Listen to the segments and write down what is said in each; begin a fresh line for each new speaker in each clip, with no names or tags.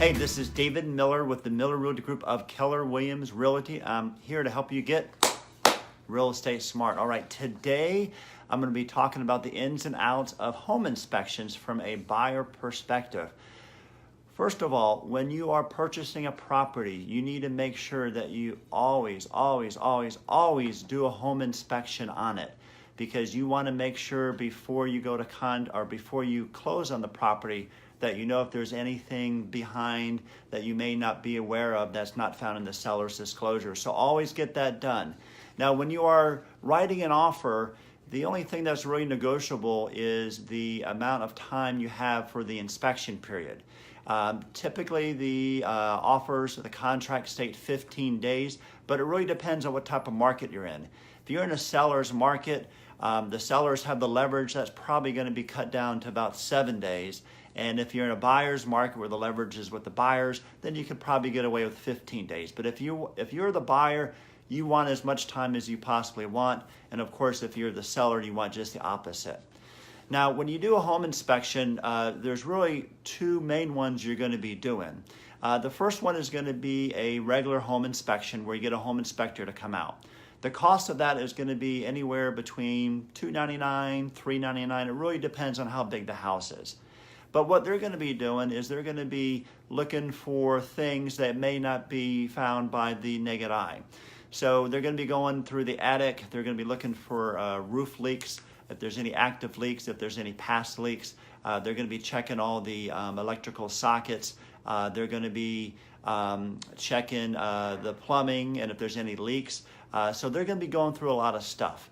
Hey, this is David Miller with the Miller Realty Group of Keller Williams Realty. I'm here to help you get real estate smart. All right, today I'm going to be talking about the ins and outs of home inspections from a buyer perspective. First of all, when you are purchasing a property, you need to make sure that you always do a home inspection on it, because you want to make sure before you go to before you close on the property that you know if there's anything behind that you may not be aware of that's not found in the seller's disclosure. So always get that done. Now, when you are writing an offer, the only thing that's really negotiable is the amount of time you have for the inspection period. Typically, the offers, the contract state 15 days, but it really depends on what type of market you're in. If you're in a seller's market, the sellers have the leverage that's probably going to be cut down to about 7 days. And if you're in a buyer's market where the leverage is with the buyers, then you could probably get away with 15 days. But if you're the buyer, you want as much time as you possibly want. And of course, if you're the seller, you want just the opposite. Now, when you do a home inspection, there's really two main ones you're going to be doing. The first one is going to be a regular home inspection where you get a home inspector to come out. The cost of that is going to be anywhere between $299, $399. It really depends on how big the house is. But what they're going to be doing is they're going to be looking for things that may not be found by the naked eye. So they're going to be going through the attic. They're going to be looking for roof leaks, if there's any active leaks, if there's any past leaks. They're going to be checking all the electrical sockets. They're going to be checking the plumbing and if there's any leaks. So they're going to be going through a lot of stuff.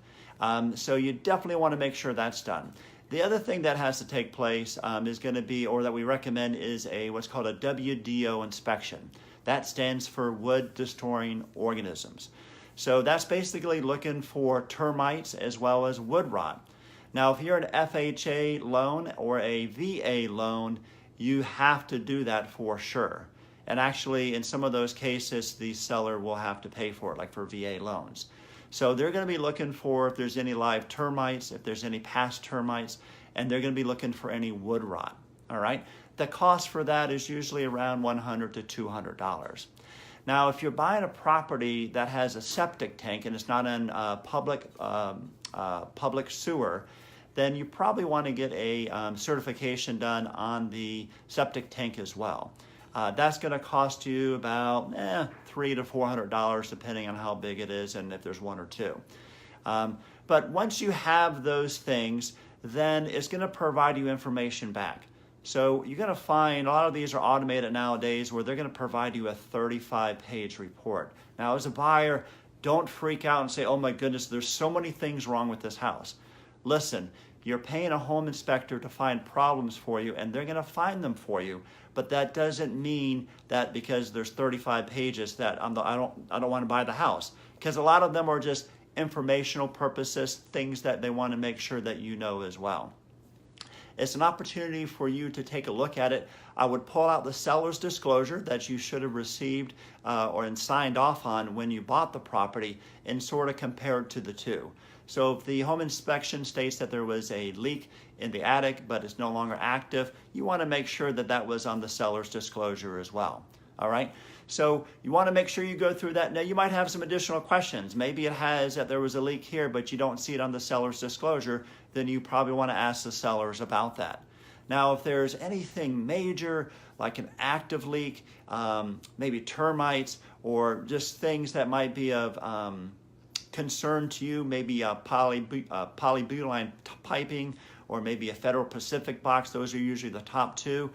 So you definitely want to make sure that's done. The other thing that has to take place is going to be, or that we recommend, is what's called a WDO inspection. That stands for wood destroying organisms. So that's basically looking for termites as well as wood rot. Now, if you're an FHA loan or a VA loan, you have to do that for sure. And actually, in some of those cases, the seller will have to pay for it, like for VA loans. So they're going to be looking for if there's any live termites, if there's any past termites, and they're going to be looking for any wood rot. All right. The cost for that is usually around $100 to $200. Now, if you're buying a property that has a septic tank and it's not in public sewer, then you probably want to get a certification done on the septic tank as well. That's going to cost you about $300 to $400, depending on how big it is and if there's one or two. But once you have those things, then it's going to provide you information back. So you're going to find a lot of these are automated nowadays where they're going to provide you a 35-page report. Now, as a buyer, don't freak out and say, oh my goodness, there's so many things wrong with this house. Listen, you're paying a home inspector to find problems for you, and they're going to find them for you. But that doesn't mean that because there's 35 pages that I don't want to buy the house, because a lot of them are just informational purposes, things that they want to make sure that you know as well. It's an opportunity for you to take a look at it. I would pull out the seller's disclosure that you should have received or signed off on when you bought the property and sort of compare it to the two. So if the home inspection states that there was a leak in the attic but it's no longer active, you want to make sure that that was on the seller's disclosure as well. All right. So you want to make sure you go through that. Now, you might have some additional questions. Maybe it has that there was a leak here, but you don't see it on the seller's disclosure. Then you probably want to ask the sellers about that. Now, if there's anything major, like an active leak, maybe termites, or just things that might be of concern to you, maybe a polybutylene piping, or maybe a Federal Pacific box, those are usually the top two.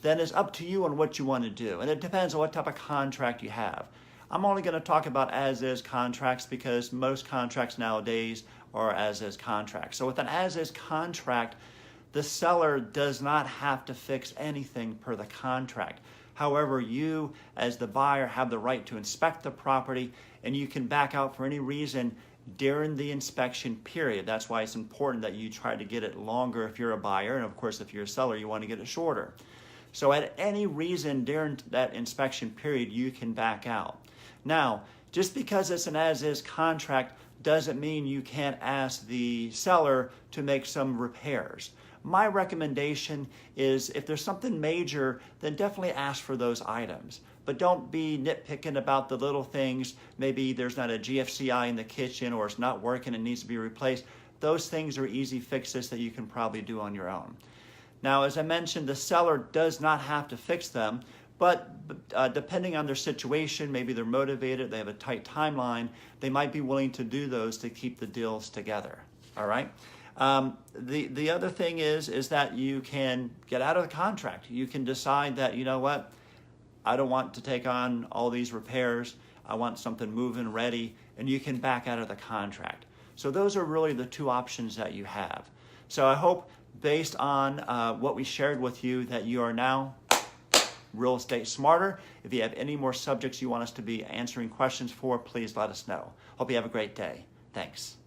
Then it's up to you on what you want to do. And it depends on what type of contract you have. I'm only going to talk about as-is contracts because most contracts nowadays are as-is contracts. So with an as-is contract, the seller does not have to fix anything per the contract. However, you as the buyer have the right to inspect the property, and you can back out for any reason during the inspection period. That's why it's important that you try to get it longer if you're a buyer, and of course if you're a seller you want to get it shorter. So at any reason during that inspection period, you can back out. Now, just because it's an as-is contract doesn't mean you can't ask the seller to make some repairs. my recommendation is if there's something major, then definitely ask for those items. But don't be nitpicking about the little things. Maybe there's not a GFCI in the kitchen, or it's not working and needs to be replaced. Those things are easy fixes that you can probably do on your own. Now, as I mentioned, the seller does not have to fix them, but depending on their situation, maybe they're motivated, they have a tight timeline, they might be willing to do those to keep the deals together, all right? The other thing is that you can get out of the contract. You can decide that, you know what, I don't want to take on all these repairs, I want something moving ready, and you can back out of the contract. So those are really the two options that you have. So I hope, based on what we shared with you, that you are now real estate smarter. If you have any more subjects you want us to be answering questions for, please let us know. Hope you have a great day. Thanks.